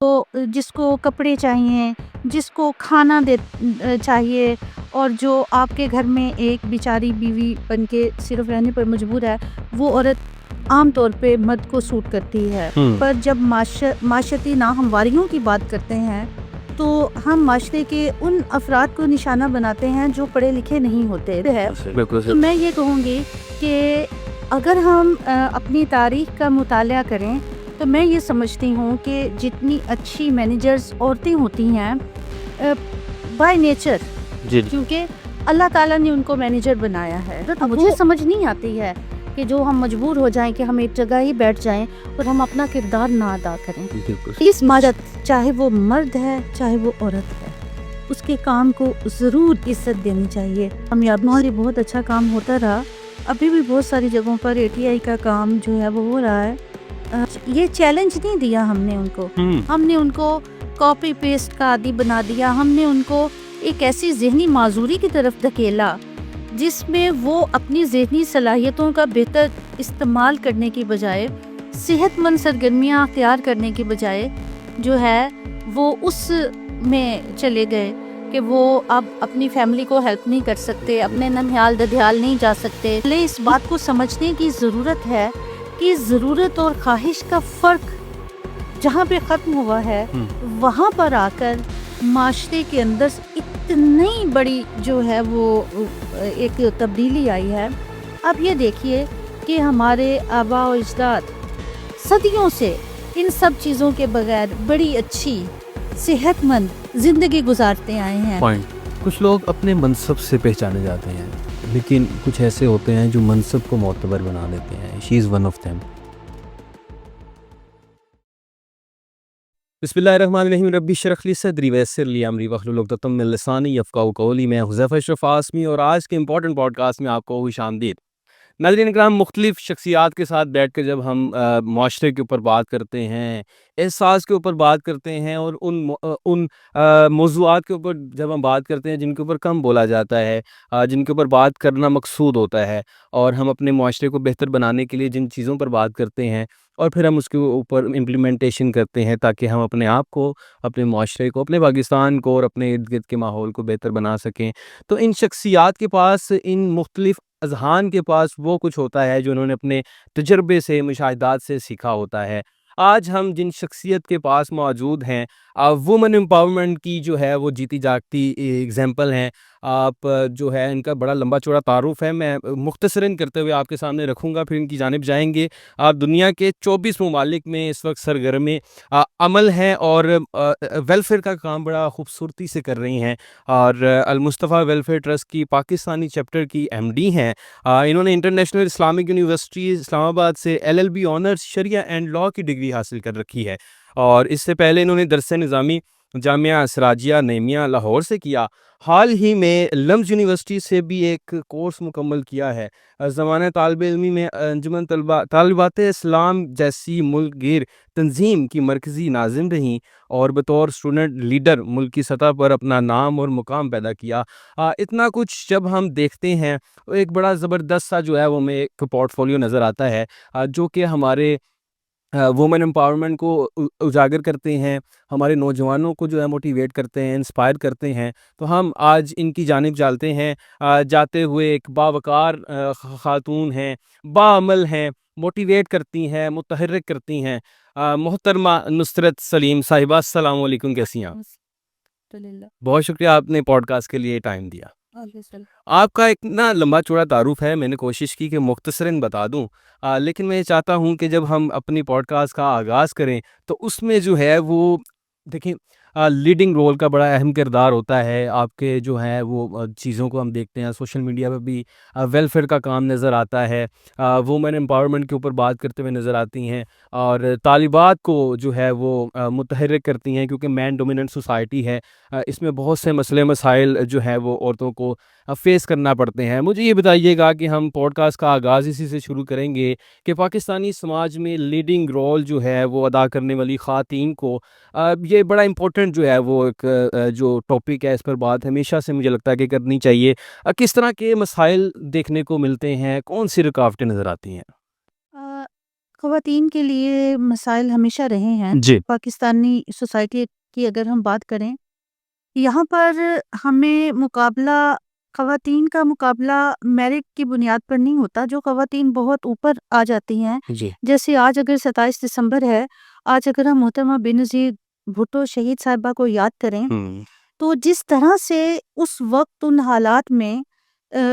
تو جس کو کپڑے چاہیے، جس کو کھانا چاہیے، اور جو آپ کے گھر میں ایک بیچاری بیوی بن کے صرف رہنے پر مجبور ہے، وہ عورت عام طور پہ مرد کو سوٹ کرتی ہے۔ پر جب معاشرتی ناہمواریوں کی بات کرتے ہیں تو ہم معاشرے کے ان افراد کو نشانہ بناتے ہیں جو پڑھے لکھے نہیں ہوتے ہیں۔ تو میں یہ کہوں گی کہ اگر ہم اپنی تاریخ کا مطالعہ کریں تو میں یہ سمجھتی ہوں کہ جتنی اچھی مینیجرز عورتیں ہوتی ہیں بائی نیچر، کیونکہ اللہ تعالیٰ نے ان کو مینیجر بنایا ہے، مجھے سمجھ نہیں آتی ہے کہ جو ہم مجبور ہو جائیں کہ ہم ایک جگہ ہی بیٹھ جائیں اور ہم اپنا کردار نہ ادا کریں۔ اس مدد چاہے وہ مرد ہے چاہے وہ عورت ہے، اس کے کام کو ضرور عزت دینی چاہیے۔ ہمارے بہت اچھا کام ہوتا رہا، ابھی بھی بہت ساری جگہوں پر ATI کا کام جو ہے وہ ہو رہا ہے۔ یہ چیلنج نہیں دیا ہم نے ان کو کاپی پیسٹ کا عادی بنا دیا، ہم نے ان کو ایک ایسی ذہنی معذوری کی طرف دھکیلا جس میں وہ اپنی ذہنی صلاحیتوں کا بہتر استعمال کرنے کی بجائے، صحت مند سرگرمیاں اختیار کرنے کی بجائے جو ہے وہ اس میں چلے گئے کہ وہ اب اپنی فیملی کو ہیلپ نہیں کر سکتے، اپنے ننھیال ددھیال نہیں جا سکتے۔ اس بات کو سمجھنے کی ضرورت ہے کہ ضرورت اور خواہش کا فرق جہاں پہ ختم ہوا ہے وہاں پر آ کر معاشرے کے اندر اتنی بڑی جو ہے وہ ایک تبدیلی آئی ہے۔ اب یہ دیکھیے کہ ہمارے آباء و اجداد صدیوں سے ان سب چیزوں کے بغیر بڑی اچھی صحت مند زندگی گزارتے آئے ہیں۔ کچھ لوگ اپنے منصب سے پہچانے جاتے ہیں، لیکن کچھ ایسے ہوتے ہیں جو منصب کو معتبر بنا دیتے ہیں۔ شی از ون آف دیم۔ بسم اللہ الرحمن الرحیم، ربی اشرح لی صدری ویسر لی امری واحلل عقدۃ من لسانی یفقہوا قولی۔ میں حذیفہ اشرف آسمی اور آج کے امپورٹنٹ پوڈ کاسٹ میں آپ کو خوش آمدید۔ ناظرین کرام، مختلف شخصیات کے ساتھ بیٹھ کر جب ہم معاشرے کے اوپر بات کرتے ہیں، احساس کے اوپر بات کرتے ہیں، اور ان موضوعات کے اوپر جب ہم بات کرتے ہیں جن کے اوپر کم بولا جاتا ہے، جن کے اوپر بات کرنا مقصود ہوتا ہے، اور ہم اپنے معاشرے کو بہتر بنانے کے لیے جن چیزوں پر بات کرتے ہیں اور پھر ہم اس کے اوپر امپلیمنٹیشن کرتے ہیں تاکہ ہم اپنے آپ کو، اپنے معاشرے کو، اپنے پاکستان کو اور اپنے ارد گرد کے ماحول کو بہتر بنا سکیں، تو ان شخصیات کے پاس، ان مختلف اذہان کے پاس وہ کچھ ہوتا ہے جو انہوں نے اپنے تجربے سے، مشاہدات سے سیکھا ہوتا ہے۔ آج ہم جن شخصیت کے پاس موجود ہیں، وومن امپاورمنٹ کی جو ہے وہ جیتی جاگتی ایگزامپل ہیں۔ آپ جو ہے ان کا بڑا لمبا چوڑا تعارف ہے، میں مختصراً کرتے ہوئے آپ کے سامنے رکھوں گا، پھر ان کی جانب جائیں گے۔ آپ دنیا کے 24 ممالک میں اس وقت سرگرم عمل ہیں اور ویلفیئر کا کام بڑا خوبصورتی سے کر رہی ہیں، اور المصطفیٰ ویلفیئر ٹرسٹ کی پاکستانی چیپٹر کی MD ہیں۔ انہوں نے انٹرنیشنل اسلامک یونیورسٹی اسلام آباد سے LLB honours Shariah and law کی ڈگری حاصل کر رکھی ہے، اور اس سے پہلے انہوں نے درس نظامی جامعہ سراجیہ نعیمیہ لاہور سے کیا۔ حال ہی میں لمز یونیورسٹی سے بھی ایک کورس مکمل کیا ہے۔ زمانہ طالب علمی میں انجمن طالبات اسلام جیسی ملک گیر تنظیم کی مرکزی ناظم رہیں، اور بطور اسٹوڈنٹ لیڈر ملکی سطح پر اپنا نام اور مقام پیدا کیا۔ اتنا کچھ جب ہم دیکھتے ہیں، ایک بڑا زبردست سا جو ہے وہ میں ایک پورٹ فولیو نظر آتا ہے، جو کہ ہمارے وومن امپاورمنٹ کو اجاگر کرتے ہیں، ہمارے نوجوانوں کو جو ہے موٹیویٹ کرتے ہیں، انسپائر کرتے ہیں۔ تو ہم آج ان کی جانب چلتے ہیں، جاتے ہوئے ایک باوقار خاتون ہیں، باعمل ہیں، موٹیویٹ کرتی ہیں، متحرک کرتی ہیں، محترمہ نصرت سلیم صاحبہ، السلام علیکم، کیسی ہیں آپ؟ بہت شکریہ، آپ نے پوڈ کاسٹ کے لیے ٹائم دیا۔ آپ کا ایک لمبا چوڑا تعارف ہے، میں نے کوشش کی کہ مختصراً بتا دوں، لیکن میں یہ چاہتا ہوں کہ جب ہم اپنی پوڈ کاسٹ کا آغاز کریں تو اس میں جو ہے وہ دیکھیں، لیڈنگ رول کا بڑا اہم کردار ہوتا ہے۔ آپ کے جو ہیں وہ چیزوں کو ہم دیکھتے ہیں، سوشل میڈیا پہ بھی ویلفیئر کا کام نظر آتا ہے، وومن امپاورمنٹ کے اوپر بات کرتے ہوئے نظر آتی ہیں، اور طالبات کو جو ہے وہ متحرک کرتی ہیں، کیونکہ مین ڈومیننٹ سوسائٹی ہے، اس میں بہت سے مسئلے مسائل جو ہیں وہ عورتوں کو فیس کرنا پڑتے ہیں۔ مجھے یہ بتائیے گا کہ ہم پوڈ کاسٹ کا آغاز اسی سے شروع کریں گے کہ پاکستانی سماج میں لیڈنگ رول جو ہے وہ ادا کرنے والی خواتین کو، یہ بڑا امپورٹنٹ جو ہے وہ ایک جو ٹاپک ہے، اس پر بات ہمیشہ سے مجھے لگتا ہے کہ کرنی چاہیے۔ کس طرح کے مسائل دیکھنے کو ملتے ہیں، کون سی رکاوٹیں نظر آتی ہیں؟ خواتین کے لیے مسائل ہمیشہ رہے ہیں جی پاکستانی سوسائٹی کی. اگر ہم بات کریں یہاں پر ہمیں خواتین کا مقابلہ میرٹ کی بنیاد پر نہیں ہوتا. جو خواتین بہت اوپر آ جاتی ہیں، جی جیسے آج اگر 27 دسمبر ہے، آج اگر ہم محترمہ بینظیر بھٹو شہید صاحبہ کو یاد کریں تو جس طرح سے اس وقت ان حالات میں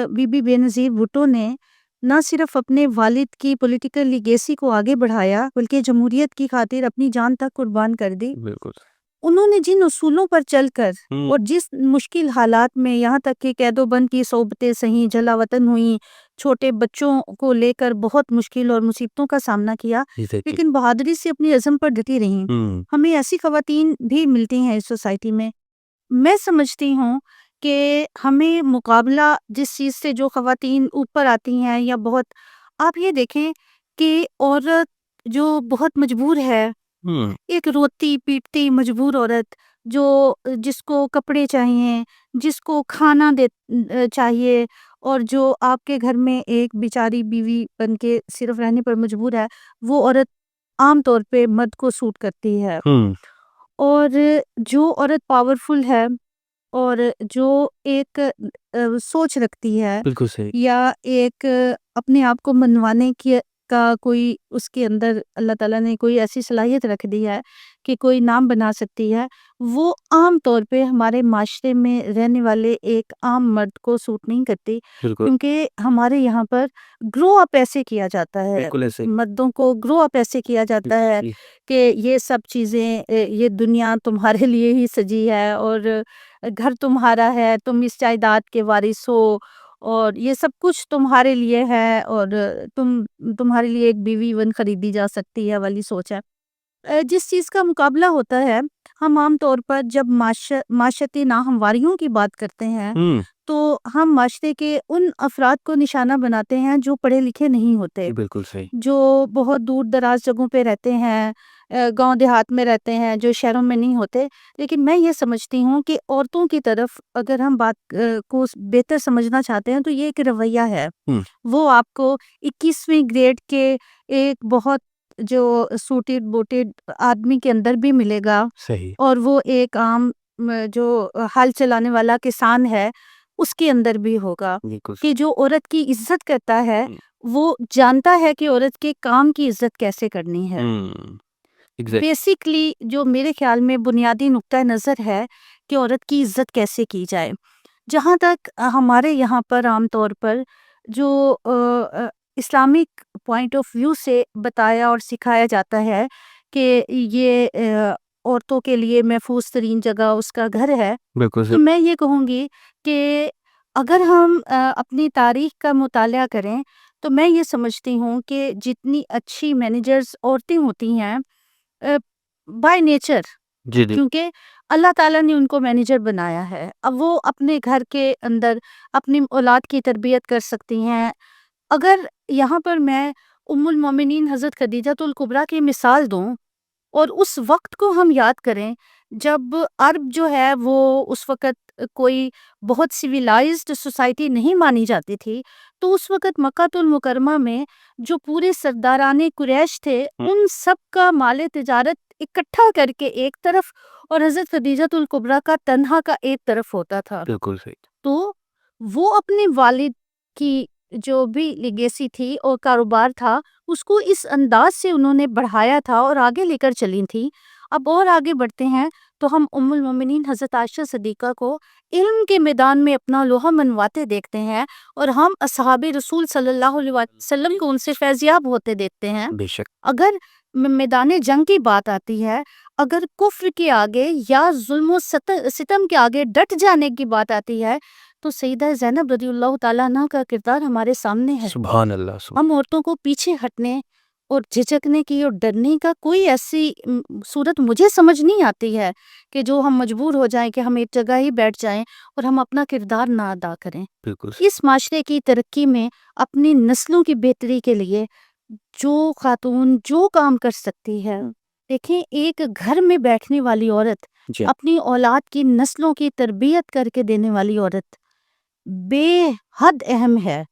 بی بی بینظیر بھٹو نے نہ صرف اپنے والد کی پولیٹیکل لیگیسی کو آگے بڑھایا بلکہ جمہوریت کی خاطر اپنی جان تک قربان کر دی. بالکل. انہوں نے جن اصولوں پر چل کر اور جس مشکل حالات میں، یہاں تک کہ قید و بند کی صحبتیں سہیں، جلا وطن ہوئیں، چھوٹے بچوں کو لے کر بہت مشکل اور مصیبتوں کا سامنا کیا، لیکن بہادری سے اپنی عزم پر ڈٹی رہیں. ہمیں ایسی خواتین بھی ملتی ہیں اس سوسائٹی میں. میں سمجھتی ہوں کہ ہمیں مقابلہ جس چیز سے جو خواتین اوپر آتی ہیں یا بہت، آپ یہ دیکھیں کہ عورت جو بہت مجبور ہے، ایک روتی پیٹتی مجبور عورت جس کو کپڑے چاہیے، جس کو کھانا چاہیے، اور جو آپ کے گھر میں ایک بیچاری بیوی بن کے صرف رہنے پر مجبور ہے، وہ عورت عام طور پہ مرد کو سوٹ کرتی ہے. اور جو عورت پاورفل ہے اور جو ایک سوچ رکھتی ہے بالکل صحیح. یا ایک اپنے آپ کو منوانے کا کوئی اس کے اندر اللہ تعالیٰ نے کوئی ایسی صلاحیت رکھ دی ہے کہ کوئی نام بنا سکتی ہے، وہ عام طور پہ ہمارے معاشرے میں رہنے والے ایک عام مرد کو سوٹ نہیں کرتی. بالکل کیونکہ ہمارے یہاں پر گرو اپ ایسے کیا جاتا ہے، بالکل ایسے. مردوں کو گرو اپ ایسے کیا جاتا ہے کہ یہ سب چیزیں، یہ دنیا تمہارے لیے ہی سجی ہے اور گھر تمہارا ہے، تم اس جائیداد کے وارث ہو اور یہ سب کچھ تمہارے لیے ہے اور تمہارے لیے ایک بیوی ون خریدی جا سکتی ہے والی سوچ ہے. جس چیز کا مقابلہ ہوتا ہے، ہم عام طور پر جب معاشرتی ناہمواریوں کی بات کرتے ہیں تو ہم معاشرے کے ان افراد کو نشانہ بناتے ہیں جو پڑھے لکھے نہیں ہوتے، بالکل صحیح. جو بہت دور دراز جگہوں پہ رہتے ہیں، گاؤں دیہات میں رہتے ہیں، جو شہروں میں نہیں ہوتے. لیکن میں یہ سمجھتی ہوں کہ عورتوں کی طرف اگر ہم بات کو بہتر سمجھنا چاہتے ہیں تو یہ ایک رویہ ہے. وہ آپ کو 21ویں گریڈ کے ایک بہت جو سوٹیڈ بوٹیڈ آدمی کے اندر بھی ملے گا، صحیح. اور وہ ایک عام جو ہل چلانے والا کسان ہے اس کے اندر بھی ہوگا. بالکل. کہ جو عورت کی عزت کرتا ہے وہ جانتا ہے کہ عورت کے کام کی عزت کیسے کرنی ہے. بیسیکلی جو میرے خیال میں بنیادی نقطہ نظر ہے کہ عورت کی عزت کیسے کی جائے. جہاں تک ہمارے یہاں پر عام طور پر جو اسلامک پوائنٹ آف ویو سے بتایا اور سکھایا جاتا ہے کہ یہ عورتوں کے لیے محفوظ ترین جگہ اس کا گھر ہے، تو میں یہ کہوں گی کہ اگر ہم اپنی تاریخ کا مطالعہ کریں تو میں یہ سمجھتی ہوں کہ جتنی اچھی مینیجرز عورتیں ہوتی ہیں بائی نیچر، کیونکہ اللہ تعالیٰ نے ان کو مینیجر بنایا ہے، اب وہ اپنے گھر کے اندر اپنی اولاد کی تربیت کر سکتی ہیں. اگر یہاں پر میں ام المومنین حضرت خدیجہ الکبریٰ کی مثال دوں اور اس وقت کو ہم یاد کریں جب عرب جو ہے وہ اس وقت کوئی بہت سویلائزڈ سوسائٹی نہیں مانی جاتی تھی، تو اس وقت مکہ المکرمہ میں جو پورے سرداران قریش تھے ان سب کا مال تجارت اکٹھا کر کے ایک طرف اور حضرت خدیجہ الکبریٰ کا تنہا کا ایک طرف ہوتا تھا. بالکل صحیح. تو وہ اپنے والد کی جو بھی لیگیسی تھی اور کاروبار تھا اس کو اس انداز سے انہوں نے بڑھایا تھا اور آگے لے کر چلی تھی. اب اور آگے بڑھتے ہیں تو ہم ام المومنین حضرت عائشہ صدیقہ کو علم کے میدان میں اپنا لوہا منواتے دیکھتے ہیں اور ہم اصحاب رسول صلی اللہ علیہ وسلم کو ان سے فیضیاب ہوتے دیکھتے ہیں. بے شک. اگر میدان جنگ کی بات آتی ہے، اگر کفر کے آگے یا ظلم و ستم کے آگے ڈٹ جانے کی بات آتی ہے تو سیدہ زینب رضی اللہ تعالیٰ عنہ کا کردار ہمارے سامنے ہے. سبحان اللہ. ہم عورتوں کو پیچھے ہٹنے اور جھجکنے کی اور ڈرنے کا کوئی ایسی صورت مجھے سمجھ نہیں آتی ہے کہ جو ہم مجبور ہو جائیں کہ ہم ایک جگہ ہی بیٹھ جائیں اور ہم اپنا کردار نہ ادا کریں. بالکل. اس معاشرے کی ترقی میں اپنی نسلوں کی بہتری کے لیے جو خاتون جو کام کر سکتی ہے، دیکھیں ایک گھر میں بیٹھنے والی عورت، اپنی اولاد کی نسلوں کی تربیت کر کے دینے والی عورت بے حد اہم ہے.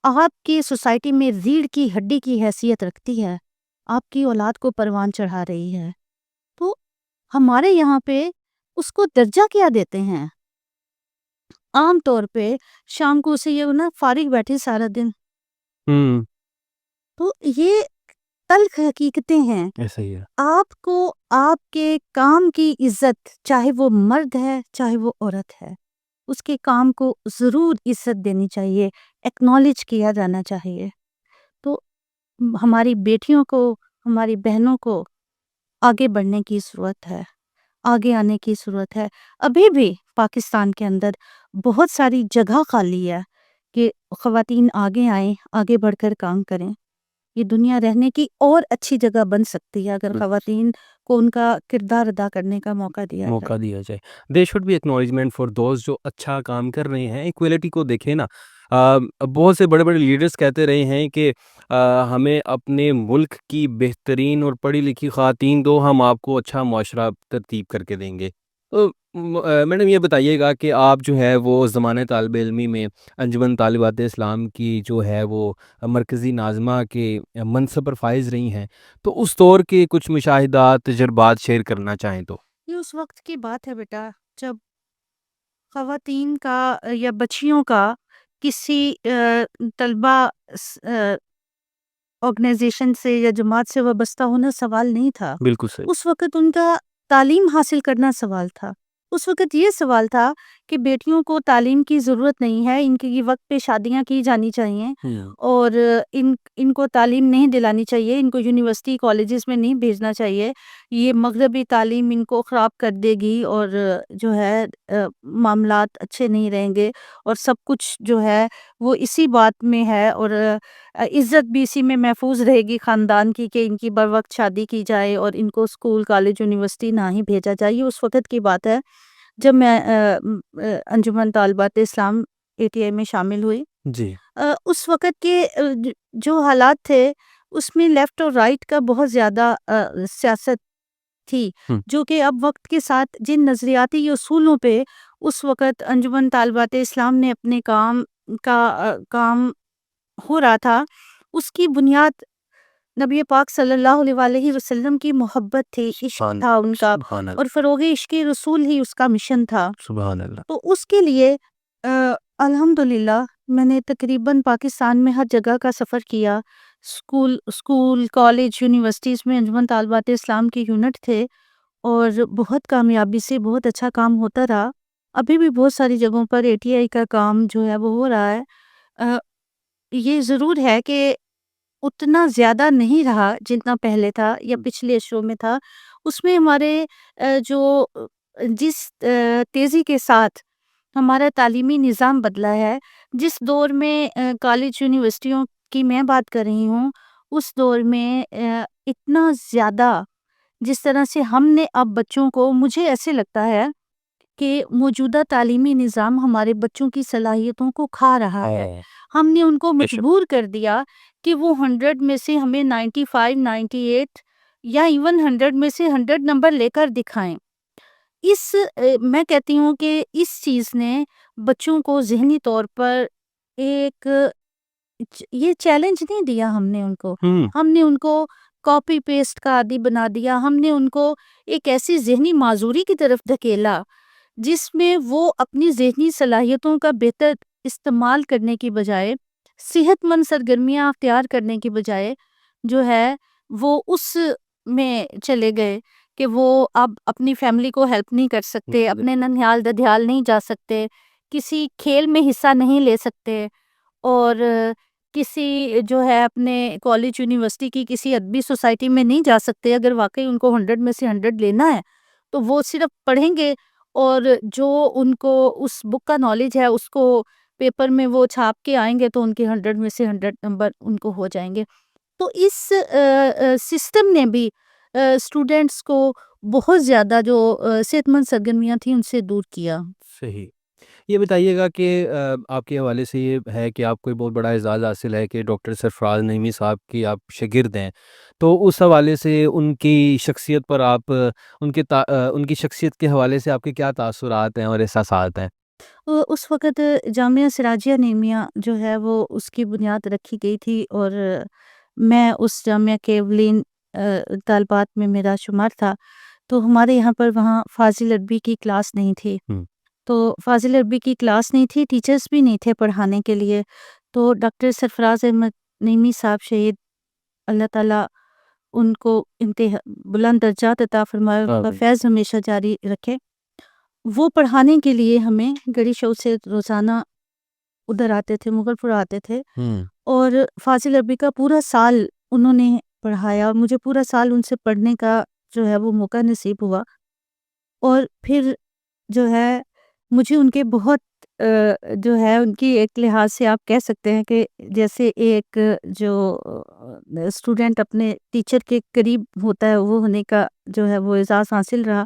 آپ کی سوسائٹی میں ریڑھ کی ہڈی کی حیثیت رکھتی ہے. آپ کی اولاد کو پروان چڑھا رہی ہے، تو ہمارے یہاں پہ اس کو درجہ کیا دیتے ہیں؟ عام طور پہ شام کو اسے یہ نا فارغ بیٹھے سارا دن، ہوں تو یہ تلخ حقیقتیں ہیں. ایسا ہی ہے. آپ کو آپ کے کام کی عزت، چاہے وہ مرد ہے چاہے وہ عورت ہے، اس کے کام کو ضرور عزت دینی چاہیے، ایکنالج کیا جانا چاہیے. تو ہماری بیٹیوں کو، ہماری بہنوں کو آگے بڑھنے کی ضرورت ہے، آگے آنے کی ضرورت ہے. ابھی بھی پاکستان کے اندر بہت ساری جگہ خالی ہے کہ خواتین آگے آئیں، آگے بڑھ کر کام کریں. یہ دنیا رہنے کی اور اچھی جگہ بن سکتی ہے اگر خواتین کو ان کا کردار ادا کرنے کا موقع دیا جائے. There should be acknowledgement for those جو اچھا کام کر رہے ہیں. ایکویلٹی کو دیکھیں نا، بہت سے بڑے بڑے لیڈرز کہتے رہے ہیں کہ ہمیں اپنے ملک کی بہترین اور پڑھی لکھی خواتین دو، ہم آپ کو اچھا معاشرہ ترتیب کر کے دیں گے. تو میڈم یہ بتائیے گا کہ آپ جو ہے وہ زمانۂ طالب علمی میں انجمن طالبات اسلام کی جو ہے وہ مرکزی ناظمہ کے منصب پر فائز رہی ہیں، تو اس دور کے کچھ مشاہدات، تجربات شیئر کرنا چاہیں تو. یہ اس وقت کی بات ہے بیٹا جب خواتین کا یا بچیوں کا کسی طلبہ آرگنائزیشن سے یا جماعت سے وابستہ ہونا سوال نہیں تھا. بالکل صحیح. اس وقت ان کا تعلیم حاصل کرنا سوال تھا. اس وقت یہ سوال تھا کہ بیٹیوں کو تعلیم کی ضرورت نہیں ہے، ان کی وقت پہ شادیاں کی جانی چاہیے اور ان کو تعلیم نہیں دلانی چاہیے، ان کو یونیورسٹی کالجز میں نہیں بھیجنا چاہیے. یہ مغربی تعلیم ان کو خراب کر دے گی اور جو ہے معاملات اچھے نہیں رہیں گے اور سب کچھ جو ہے وہ اسی بات میں ہے اور عزت بھی اسی میں محفوظ رہے گی خاندان کی کہ ان کی بر وقت شادی کی جائے اور ان کو اسکول کالج یونیورسٹی نہ ہی بھیجا جائے. یہ اس وقت کی بات ہے جب میں انجمن طالبات اسلام ATI میں شامل ہوئی. جی. اس وقت کے جو حالات تھے اس میں لیفٹ اور رائٹ کا بہت زیادہ سیاست تھی، جو کہ اب وقت کے ساتھ جن نظریاتی اصولوں پہ اس وقت انجمن طالبات اسلام نے اپنے کام ہو رہا تھا، اس کی بنیاد نبی پاک صلی اللہ علیہ وسلم کی محبت تھی، عشق تھا ان کا، اور فروغ عشق رسول ہی اس کا مشن تھا. سبحان اللہ. تو اس کے لیے الحمدللہ میں نے تقریباً پاکستان میں ہر جگہ کا سفر کیا. اسکول کالج یونیورسٹیز میں انجمن طالبات اسلام کے یونٹ تھے اور بہت کامیابی سے بہت اچھا کام ہوتا رہا. ابھی بھی بہت ساری جگہوں پر ATI کا کام جو ہے وہ ہو رہا ہے. یہ ضرور ہے کہ اتنا زیادہ نہیں رہا جتنا پہلے تھا یا پچھلے شو میں تھا. اس میں ہمارے جو جس تیزی کے ساتھ ہمارا تعلیمی نظام بدلا ہے، جس دور میں کالج یونیورسٹیوں کی میں بات کر رہی ہوں، اس دور میں اتنا زیادہ جس طرح سے ہم نے اب بچوں کو، مجھے ایسے لگتا ہے کہ موجودہ تعلیمی نظام ہمارے بچوں کی صلاحیتوں کو کھا رہا ہے. ہم نے ان کو مجبور کر دیا کہ وہ 100 میں سے ہمیں 95 98 یا ایون 100 میں سے 100 نمبر لے کر دکھائیں. میں کہتی ہوں کہ اس چیز نے بچوں کو ذہنی طور پر ایک یہ چیلنج نہیں دیا ہم نے ان کو کاپی پیسٹ کا عادی بنا دیا. ہم نے ان کو ایک ایسی ذہنی معذوری کی طرف دھکیلا جس میں وہ اپنی ذہنی صلاحیتوں کا بہتر استعمال کرنے کی بجائے، صحت مند سرگرمیاں اختیار کرنے کی بجائے جو ہے وہ اس میں چلے گئے کہ وہ اب اپنی فیملی کو ہیلپ نہیں کر سکتے، اپنے ننھیال ددھیال نہیں جا سکتے، کسی کھیل میں حصہ نہیں لے سکتے اور کسی جو ہے اپنے کالج یونیورسٹی کی کسی ادبی سوسائٹی میں نہیں جا سکتے. اگر واقعی ان کو 100 میں سے 100 لینا ہے تو وہ صرف پڑھیں گے اور جو ان کو اس بک کا نالج ہے اس کو پیپر میں وہ چھاپ کے آئیں گے تو ان کے 100 میں سے 100 نمبر ان کو ہو جائیں گے. تو اس سسٹم نے بھی اسٹوڈینٹس کو بہت زیادہ جو صحت مند سرگرمیاں تھیں ان سے دور کیا. صحیح. یہ بتائیے گا کہ آپ کے حوالے سے یہ ہے کہ آپ کو بہت بڑا اعزاز حاصل ہے کہ ڈاکٹر سرفراز نعیمی صاحب کی آپ شاگرد ہیں، تو اس حوالے سے ان کی شخصیت پر آپ ان کی شخصیت کے حوالے سے آپ کے کیا تاثرات ہیں اور احساسات ہیں؟ اس وقت جامعہ سراجیہ نعیمیہ جو ہے وہ اس کی بنیاد رکھی گئی تھی اور میں اس جامعہ کے اولین طالبات میں میرا شمار تھا، تو ہمارے یہاں پر وہاں فاضل عربی کی کلاس نہیں تھی، تو فاضل عربی کی کلاس نہیں تھی، ٹیچرز بھی نہیں تھے پڑھانے کے لیے، تو ڈاکٹر سرفراز احمد نعیمی صاحب شہید، اللہ تعالیٰ ان کو بلند درجات عطا فرمائے، ان کا فیض ہمیشہ جاری رکھے، وہ پڑھانے کے لیے ہمیں گڑھی شو سے روزانہ ادھر آتے تھے، مغل پور آتے تھے، اور فاضل عربی کا پورا سال انہوں نے پڑھایا، اور مجھے پورا سال ان سے پڑھنے کا جو ہے وہ موقع نصیب ہوا، اور پھر جو ہے مجھے ان کے بہت جو ہے ان کی ایک لحاظ سے آپ کہہ سکتے ہیں کہ جیسے ایک جو اسٹوڈنٹ اپنے ٹیچر کے قریب ہوتا ہے وہ ہونے کا جو ہے وہ اعزاز حاصل رہا،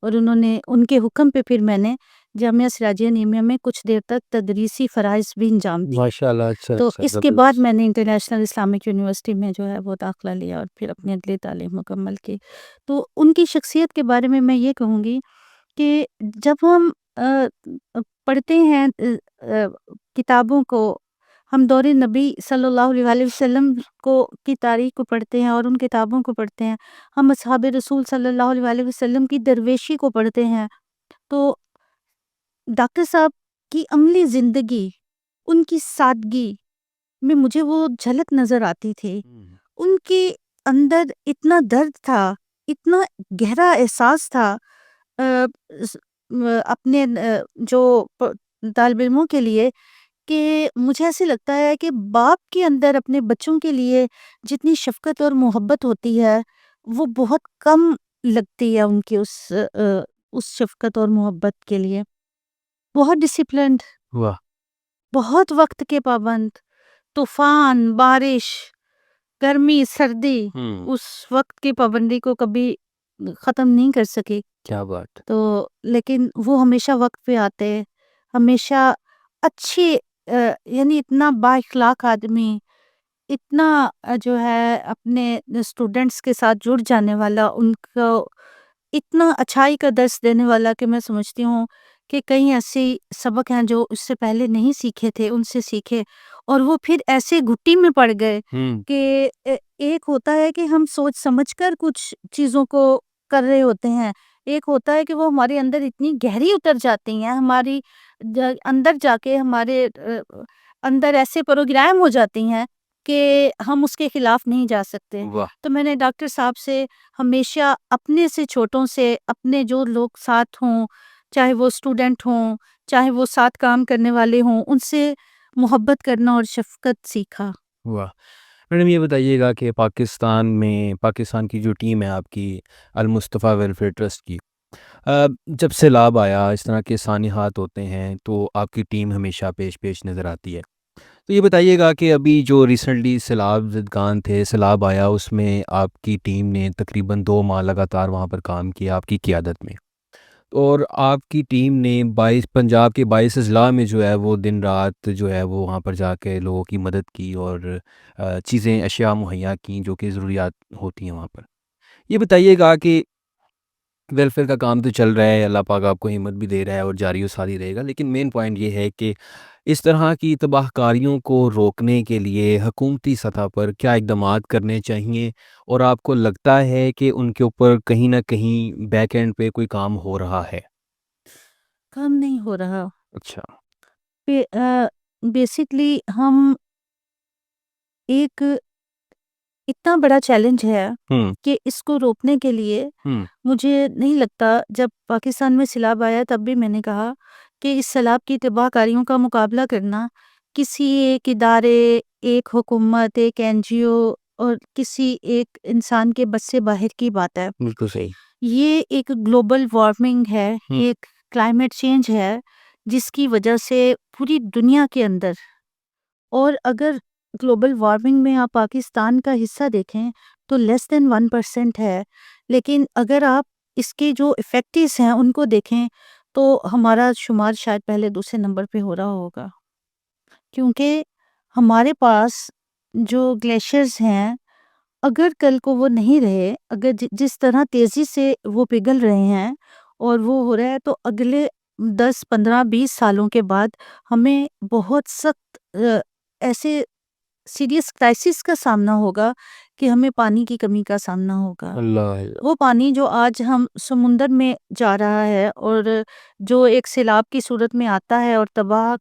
اور انہوں نے ان کے حکم پہ پھر میں نے جامعہ سراجیہ نعیمیہ میں کچھ دیر تک تدریسی فرائض بھی انجام دی، ماشاءاللہ، اچھا تو اچھا، اس کے بعد میں نے انٹرنیشنل اسلامک یونیورسٹی میں جو ہے وہ داخلہ لیا اور پھر اپنی اگلی تعلیم مکمل کی۔ تو ان کی شخصیت کے بارے میں یہ کہوں گی کہ جب ہم پڑھتے ہیں کتابوں کو، ہم دور نبی صلی اللہ علیہ وسلم کی تاریخ کو پڑھتے ہیں اور ان کتابوں کو پڑھتے ہیں، ہم اصحاب رسول صلی اللہ علیہ وسلم کی درویشی کو پڑھتے ہیں، تو ڈاکٹر صاحب کی عملی زندگی، ان کی سادگی میں مجھے وہ جھلک نظر آتی تھی، ان کے اندر اتنا درد تھا، اتنا گہرا احساس تھا اپنے جو طالب علموں کے لیے، کہ مجھے ایسے لگتا ہے کہ باپ کے اندر اپنے بچوں کے لیے جتنی شفقت اور محبت ہوتی ہے وہ بہت کم لگتی ہے ان کی اس شفقت اور محبت کے لیے، بہت ڈسپلنڈ، واہ، بہت وقت کے پابند، طوفان، بارش، گرمی، سردی، اس وقت کی پابندی کو کبھی ختم نہیں کر سکی، کیا بات، تو لیکن وہ ہمیشہ وقت پہ آتے، ہمیشہ اچھے یعنی اتنا با اخلاق آدمی، اتنا جو ہے اپنے اسٹوڈنٹس کے ساتھ جڑ جانے والا، ان کو اتنا اچھائی کا درس دینے والا کہ میں سمجھتی ہوں کہ کئی ایسے سبق ہیں جو اس سے پہلے نہیں سیکھے تھے، ان سے سیکھے، اور وہ پھر ایسے گھٹی میں پڑ گئے کہ ایک ہوتا ہے کہ ہم سوچ سمجھ کر کچھ چیزوں کو کر رہے ہوتے ہیں، ایک ہوتا ہے کہ وہ ہمارے اندر اتنی گہری اتر جاتی ہیں، ہماری اندر جا کے ہمارے اندر ایسے پروگرام ہو جاتی ہیں کہ ہم اس کے خلاف نہیں جا سکتے۔ تو میں نے ڈاکٹر صاحب سے ہمیشہ اپنے سے چھوٹوں سے، اپنے جو لوگ ساتھ ہوں، چاہے وہ اسٹوڈنٹ ہوں، چاہے وہ ساتھ کام کرنے والے ہوں، ان سے محبت کرنا اور شفقت سیکھا۔ واہ، میڈم یہ بتائیے گا کہ پاکستان کی جو ٹیم ہے آپ کی المصطفیٰ ویلفیئر ٹرسٹ کی، جب سیلاب آیا، اس طرح کے سانحات ہوتے ہیں تو آپ کی ٹیم ہمیشہ پیش نظر آتی ہے، تو یہ بتائیے گا کہ ابھی جو ریسنٹلی سیلاب زدگان تھے، سیلاب آیا، اس میں آپ کی ٹیم نے تقریباً 2 ماہ لگاتار وہاں پر کام کیا آپ کی قیادت میں، اور آپ کی ٹیم نے پنجاب کے 22 اضلاع میں جو ہے وہ دن رات جو ہے وہ وہاں پر جا کے لوگوں کی مدد کی اور اشیاء مہیا کی جو کہ ضروریات ہوتی ہیں وہاں پر۔ یہ بتائیے گا کہ ویلفیئر کا کام تو چل رہا ہے، اللہ پاک آپ کو ہمت بھی دے رہا ہے اور جاری و ساری رہے گا، لیکن مین پوائنٹ یہ ہے کہ اس طرح کی تباہ کاریوں کو روکنے کے لیے حکومتی سطح پر کیا اقدامات کرنے چاہیے، اور آپ کو لگتا ہے کہ ان کے اوپر کہیں نہ کہیں بیک اینڈ پہ کوئی کام ہو رہا ہے؟ کام نہیں ہو رہا، اچھا، بیسکلی ہم ایک اتنا بڑا چیلنج ہے کہ اس کو روکنے کے لیے مجھے نہیں لگتا، جب پاکستان میں سیلاب آیا تب بھی میں نے کہا کہ اس سیلاب کی تباہ کاریوں کا مقابلہ کرنا کسی ایک ادارے، ایک حکومت، ایک NGO اور کسی ایک انسان کے بس سے باہر کی بات ہے، بالکل صحیح، یہ ایک گلوبل وارمنگ ہے، ایک کلائمیٹ چینج ہے جس کی وجہ سے پوری دنیا کے اندر، اور اگر گلوبل وارمنگ میں آپ پاکستان کا حصہ دیکھیں تو لیس دین 1% ہے، لیکن اگر آپ اس کے جو ایفیکٹس ہیں ان کو دیکھیں تو ہمارا شمار شاید پہلے دوسرے نمبر پہ ہو رہا ہوگا، کیونکہ ہمارے پاس جو گلیشیئرز ہیں اگر کل کو وہ نہیں رہے، اگر جس طرح تیزی سے وہ پگھل رہے ہیں اور وہ ہو رہا ہے، تو اگلے 10 15 20 سالوں کے بعد ہمیں بہت سخت ایسے سیریس کرائسس کا سامنا ہوگا کہ ہمیں پانی کی کمی کا سامنا ہوگا. اللہ وہ پانی جو آج ہم سمندر میں جا رہا ہے اور جو ایک سیلاب کی صورت میں آتا ہے اور تباہ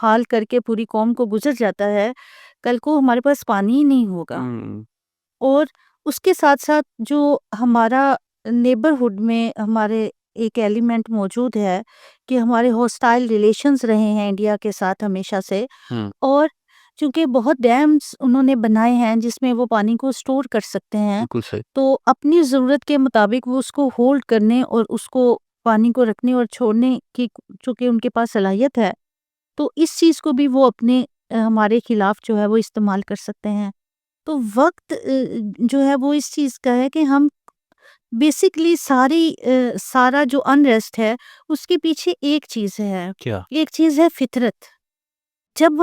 حال کر کے پوری قوم کو گزر جاتا ہے، کل کو ہمارے پاس پانی ہی نہیں ہوگا. اور اس کے ساتھ ساتھ جو ہمارا نیبرہڈ میں ہمارے ایک ایلیمنٹ موجود ہے کہ ہمارے ہوسٹائل ریلیشنز رہے ہیں انڈیا کے ساتھ ہمیشہ سے، اور چونکہ بہت ڈیمز انہوں نے بنائے ہیں جس میں وہ پانی کو سٹور کر سکتے ہیں، بالکل صحیح. تو اپنی ضرورت کے مطابق وہ اس کو ہولڈ کرنے اور اس کو پانی کو رکھنے اور چھوڑنے کی چونکہ ان کے پاس صلاحیت ہے، تو اس چیز کو بھی وہ اپنے ہمارے خلاف جو ہے وہ استعمال کر سکتے ہیں. تو وقت جو ہے وہ اس چیز کا ہے کہ ہم بیسکلی سارا جو انریسٹ ہے اس کے پیچھے ایک چیز ہے، کیا؟ ایک چیز ہے فطرت. جب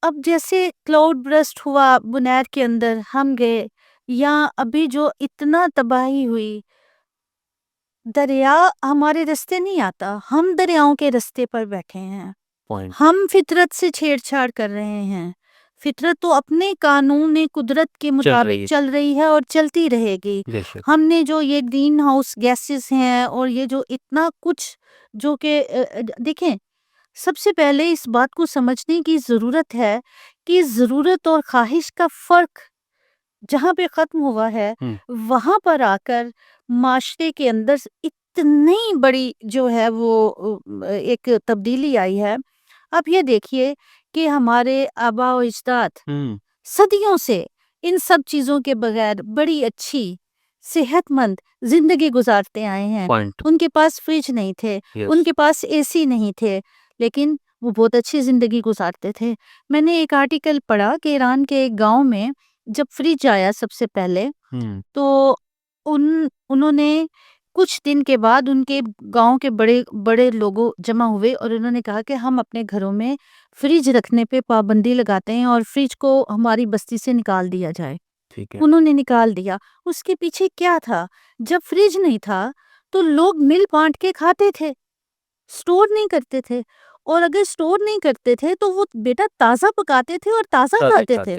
اب جیسے کلاؤڈ برسٹ ہوا بنیر کے اندر، ہم گئے، یا ابھی جو اتنا تباہی ہوئی، دریا ہمارے رستے نہیں آتا، ہم دریاؤں کے رستے پر بیٹھے ہیں. ہم فطرت سے چھیڑ چھاڑ کر رہے ہیں. فطرت تو اپنے قانون قدرت کے مطابق چل رہی ہے اور چلتی رہے گی. ہم نے جو یہ گرین ہاؤس گیسز ہیں اور یہ جو اتنا کچھ جو کہ دیکھیں، سب سے پہلے اس بات کو سمجھنے کی ضرورت ہے کہ ضرورت اور خواہش کا فرق جہاں پہ ختم ہوا ہے وہاں پر آ کر معاشرے کے اندر اتنی بڑی جو ہے وہ ایک تبدیلی آئی ہے. اب یہ دیکھیے کہ ہمارے آبا و اجداد صدیوں سے ان سب چیزوں کے بغیر بڑی اچھی صحت مند زندگی گزارتے آئے ہیں. ان کے پاس فریج نہیں تھے، ان کے پاس اے سی نہیں تھے، لیکن وہ بہت اچھی زندگی گزارتے تھے. میں نے ایک آرٹیکل پڑھا کہ ایران کے ایک گاؤں میں جب فریج آیا سب سے پہلے، تو انہوں نے کچھ دن کے بعد ان کے گاؤں کے بڑے بڑے لوگوں جمع ہوئے اور انہوں نے کہا کہ ہم اپنے گھروں میں فریج رکھنے پہ پابندی لگاتے ہیں اور فریج کو ہماری بستی سے نکال دیا جائے. انہوں نے نکال دیا. اس کے پیچھے کیا تھا؟ جب فریج نہیں تھا تو لوگ مل بانٹ کے کھاتے تھے، سٹور نہیں کرتے تھے، اور اگر سٹور نہیں کرتے تھے تو وہ بیٹا تازہ پکاتے تھے اور تازہ کھاتے تھے.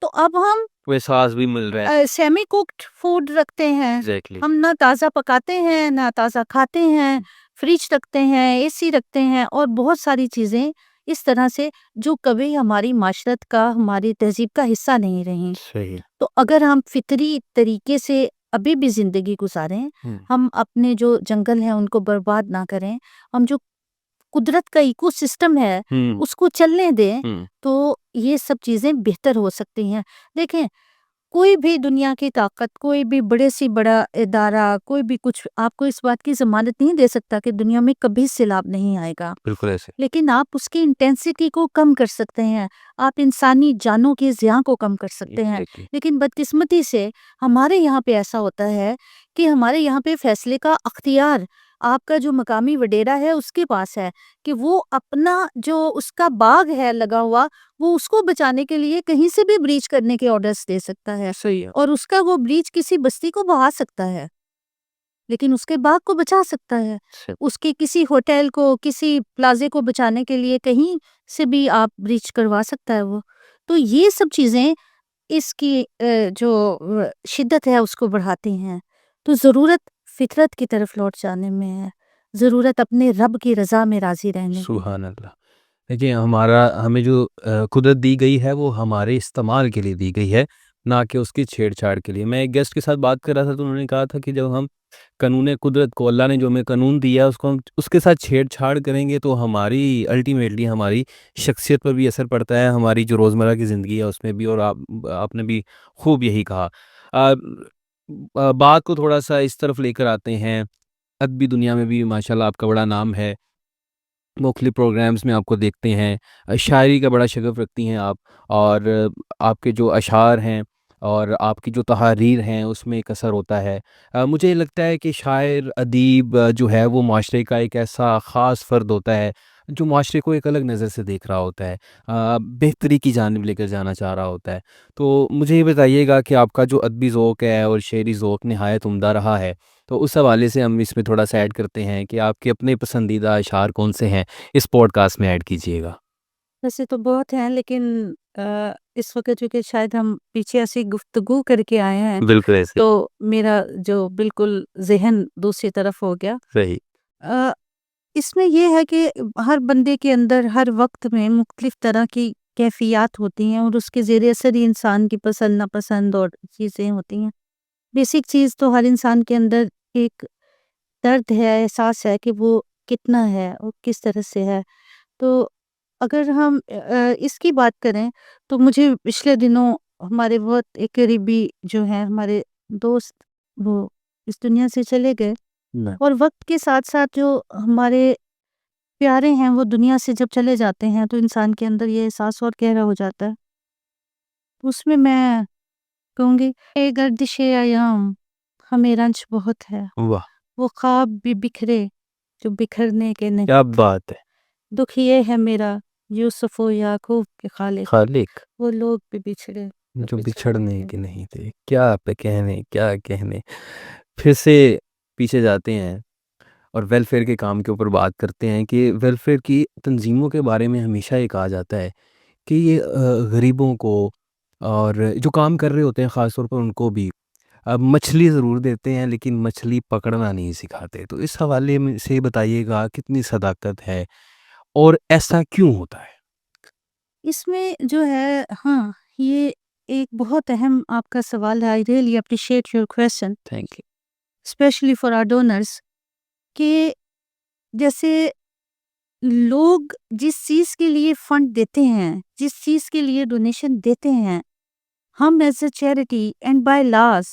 تو اب ہم احساس بھی مل رہا ہے، سیمی کوکڈ فوڈ رکھتے ہیں، ہم نہ تازہ پکاتے ہیں نہ تازہ کھاتے ہیں، فریج رکھتے ہیں، اے سی رکھتے ہیں، اور بہت ساری چیزیں اس طرح سے جو کبھی ہماری معاشرت کا، ہماری تہذیب کا حصہ نہیں رہیں. تو اگر ہم فطری طریقے سے ابھی بھی زندگی گزاریں، ہم اپنے جو جنگل ہیں ان کو برباد نہ کریں، ہم جو قدرت کا ایکو سسٹم ہے اس کو چلنے دیں، تو یہ سب چیزیں بہتر ہو سکتی ہیں. دیکھیں، کوئی بھی دنیا کی طاقت، کوئی بھی بڑے سے بڑا ادارہ، کوئی بھی کچھ آپ کو اس بات کی ضمانت نہیں دے سکتا کہ دنیا میں کبھی سیلاب نہیں آئے گا. بالکل ایسے. لیکن آپ اس کی انٹینسٹی کو کم کر سکتے ہیں، آپ انسانی جانوں کے زیاں کو کم کر سکتے ہیں. لیکن بدقسمتی سے ہمارے یہاں پہ ایسا ہوتا ہے کہ ہمارے یہاں پہ فیصلے کا اختیار آپ کا جو مقامی وڈیرا ہے اس کے پاس ہے کہ وہ اپنا جو اس کا باغ ہے لگا ہوا، وہ اس کو بچانے کے لیے کہیں سے بھی بریچ کرنے کے آرڈرز دے سکتا ہے. اور اس کا وہ بریچ کسی بستی کو بہا سکتا ہے، لیکن اس کے باغ کو بچا سکتا ہے. اس کے کسی ہوٹل کو، کسی پلازے کو بچانے کے لیے کہیں سے بھی آپ بریچ کروا سکتا ہے وہ. تو یہ سب چیزیں اس کی جو شدت ہے اس کو بڑھاتی ہیں. تو ضرورت فطرت کی طرف لوٹ جانے میں ہے، ضرورت اپنے رب کی رضا میں راضی رہنے کی. سبحان اللہ. دیکھیں، ہمیں جو قدرت دی گئی ہے وہ ہمارے استعمال کے لیے دی گئی ہے، نہ کہ اس کی چھیڑ چھاڑ کے لیے. میں ایک گیسٹ کے ساتھ بات کر رہا تھا تو انہوں نے کہا تھا کہ جب ہم قانون قدرت کو، اللہ نے جو ہمیں قانون دیا اس کو ہم اس کے ساتھ چھیڑ چھاڑ کریں گے تو ہماری الٹیمیٹلی ہماری شخصیت پر بھی اثر پڑتا ہے، ہماری جو روزمرہ کی زندگی ہے اس میں بھی. اور آپ نے بھی خوب یہی کہا. بات کو تھوڑا سا اس طرف لے کر آتے ہیں. ادبی دنیا میں بھی ماشاءاللہ آپ کا بڑا نام ہے، مختلف پروگرامز میں آپ کو دیکھتے ہیں، شاعری کا بڑا شغف رکھتی ہیں آپ، اور آپ کے جو اشعار ہیں اور آپ کی جو تحاریر ہیں اس میں ایک اثر ہوتا ہے. مجھے لگتا ہے کہ شاعر ادیب جو ہے وہ معاشرے کا ایک ایسا خاص فرد ہوتا ہے جو معاشرے کو ایک الگ نظر سے دیکھ رہا ہوتا ہے، بہتری کی جانب لے کر جانا چاہ رہا ہوتا ہے. تو مجھے یہ بتائیے گا کہ آپ کا جو ادبی ذوق ہے اور شعری ذوق نہایت عمدہ رہا ہے، تو اس حوالے سے ہم اس میں تھوڑا سا ایڈ کرتے ہیں کہ آپ کے اپنے پسندیدہ اشعار کون سے ہیں، اس پوڈ کاسٹ میں ایڈ کیجیے گا. ویسے تو بہت ہیں لیکن اس وقت چونکہ شاید ہم پیچھے ایسی گفتگو کر کے آئے ہیں بالکل ایسے تو میرا جو بالکل ذہن دوسری طرف ہو گیا. صحیح. آ، اس میں یہ ہے کہ ہر بندے کے اندر ہر وقت میں مختلف طرح کی کیفیات ہوتی ہیں اور اس کے زیر اثر ہی انسان کی پسند ناپسند اور چیزیں ہوتی ہیں. بیسک چیز تو ہر انسان کے اندر ایک درد ہے، احساس ہے کہ وہ کتنا ہے اور کس طرح سے ہے. تو اگر ہم اس کی بات کریں تو مجھے پچھلے دنوں ہمارے بہت ایک قریبی جو ہیں ہمارے دوست وہ اس دنیا سے چلے گئے، اور وقت کے ساتھ ساتھ جو ہمارے پیارے ہیں وہ دنیا سے جب چلے جاتے ہیں تو انسان کے اندر یہ احساس اور گہرا ہو جاتا ہے. اس میں کہوں گی اے گردش ایام ہمیں رنج بہت ہے، واہ وہ خواب بھی بکھرے جو بکھرنے کے نہیں. کیا بات ہے. دکھ یہ ہے میرا یوسف و یعقوب کے خالق، خالق وہ لوگ بھی بچھڑے جو بچھڑنے کے نہیں تھے. کیا پہ کہنے کیا کہنے. پھر سے پیچھے جاتے ہیں اور ویلفیئر کے کام کے اوپر بات کرتے ہیں کہ ویلفیئر کی تنظیموں کے بارے میں ہمیشہ یہ کہا جاتا ہے کہ یہ غریبوں کو اور جو کام کر رہے ہوتے ہیں خاص طور پر ان کو بھی مچھلی ضرور دیتے ہیں لیکن مچھلی پکڑنا نہیں سکھاتے. تو اس حوالے میں سے بتائیے گا کتنی صداقت ہے اور ایسا کیوں ہوتا ہے؟ اس میں جو ہے ہاں یہ ایک بہت اہم آپ کا سوال ہے. I really appreciate your question thank you. Specially for our donors کہ جیسے لوگ جس چیز کے لیے فنڈ دیتے ہیں، جس چیز کے لیے ڈونیشن دیتے ہیں، ہم as a charity and by laws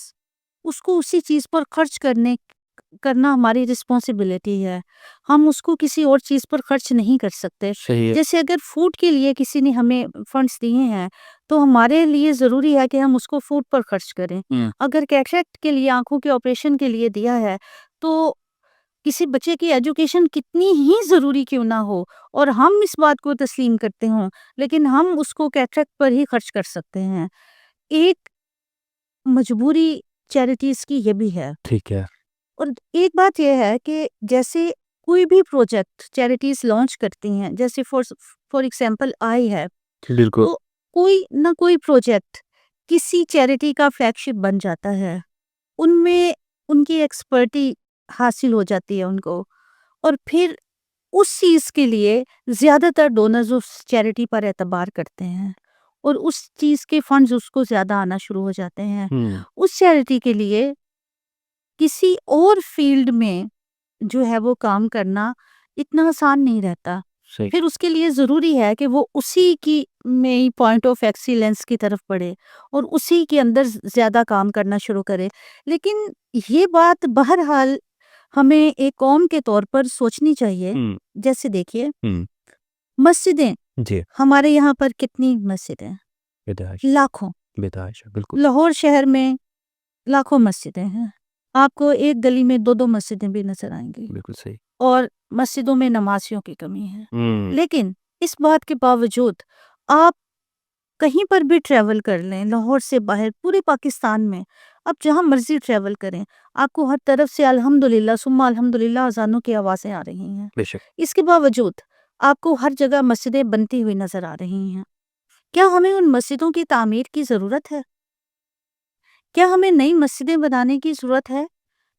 اس کو اسی چیز پر خرچ کرنا ہماری رسپانسبلٹی ہے. ہم اس کو کسی اور چیز پر خرچ نہیں کر سکتے. صحیح ہے. جیسے اگر فوڈ کے لیے کسی نے ہمیں فنڈس دیے ہیں تو ہمارے لیے ضروری ہے کہ ہم اس کو فوڈ پر خرچ کریں. اگر کیٹریکٹ کے لیے آنکھوں کے آپریشن کے لیے دیا ہے تو کسی بچے کی ایجوکیشن کتنی ہی ضروری کیوں نہ ہو اور ہم اس بات کو تسلیم کرتے ہوں لیکن ہم اس کو کیٹریکٹ پر ہی خرچ کر سکتے ہیں. ایک مجبوری چیریٹیز کی یہ بھی ہے. ٹھیک ہے. اور ایک بات یہ ہے کہ جیسے کوئی بھی پروجیکٹ چیریٹیز لانچ کرتی ہیں، جیسے فار ایگزامپل آئی ہے، بالکل. تو کوئی نہ کوئی پروجیکٹ کسی چیریٹی کا فلیگ شپ بن جاتا ہے. ان میں ان کی ایکسپرٹی حاصل ہو جاتی ہے ان کو، اور پھر اس چیز کے لیے زیادہ تر ڈونرز اس چیریٹی پر اعتبار کرتے ہیں اور اس چیز کے فنڈز اس کو زیادہ آنا شروع ہو جاتے ہیں. اس چیریٹی کے لیے کسی اور فیلڈ میں جو ہے وہ کام کرنا اتنا آسان نہیں رہتا. پھر اس کے لیے ضروری ہے کہ وہ اسی کی میں پوائنٹ آف ایکسیلنس کی طرف بڑھے اور اسی کے اندر زیادہ کام کرنا شروع کرے. لیکن یہ بات بہرحال ہمیں ایک قوم کے طور پر سوچنی چاہیے. جیسے دیکھیے مسجدیں، جی ہمارے یہاں پر کتنی مسجدیں؟ لاکھوں. بالکل. لاہور شہر میں لاکھوں مسجدیں ہیں. آپ کو ایک گلی میں 2 مسجدیں بھی نظر آئیں گی. بالکل صحیح. اور مسجدوں میں نمازیوں کی کمی ہے. لیکن اس بات کے باوجود آپ کہیں پر بھی ٹریول کر لیں، لاہور سے باہر پورے پاکستان میں آپ جہاں مرضی ٹریول کریں، آپ کو ہر طرف سے الحمدللہ ثم الحمدللہ اذانوں کی آوازیں آ رہی ہیں. بے شک. اس کے باوجود آپ کو ہر جگہ مسجدیں بنتی ہوئی نظر آ رہی ہیں. کیا ہمیں ان مسجدوں کی تعمیر کی ضرورت ہے؟ کیا ہمیں نئی مسجدیں بنانے کی ضرورت ہے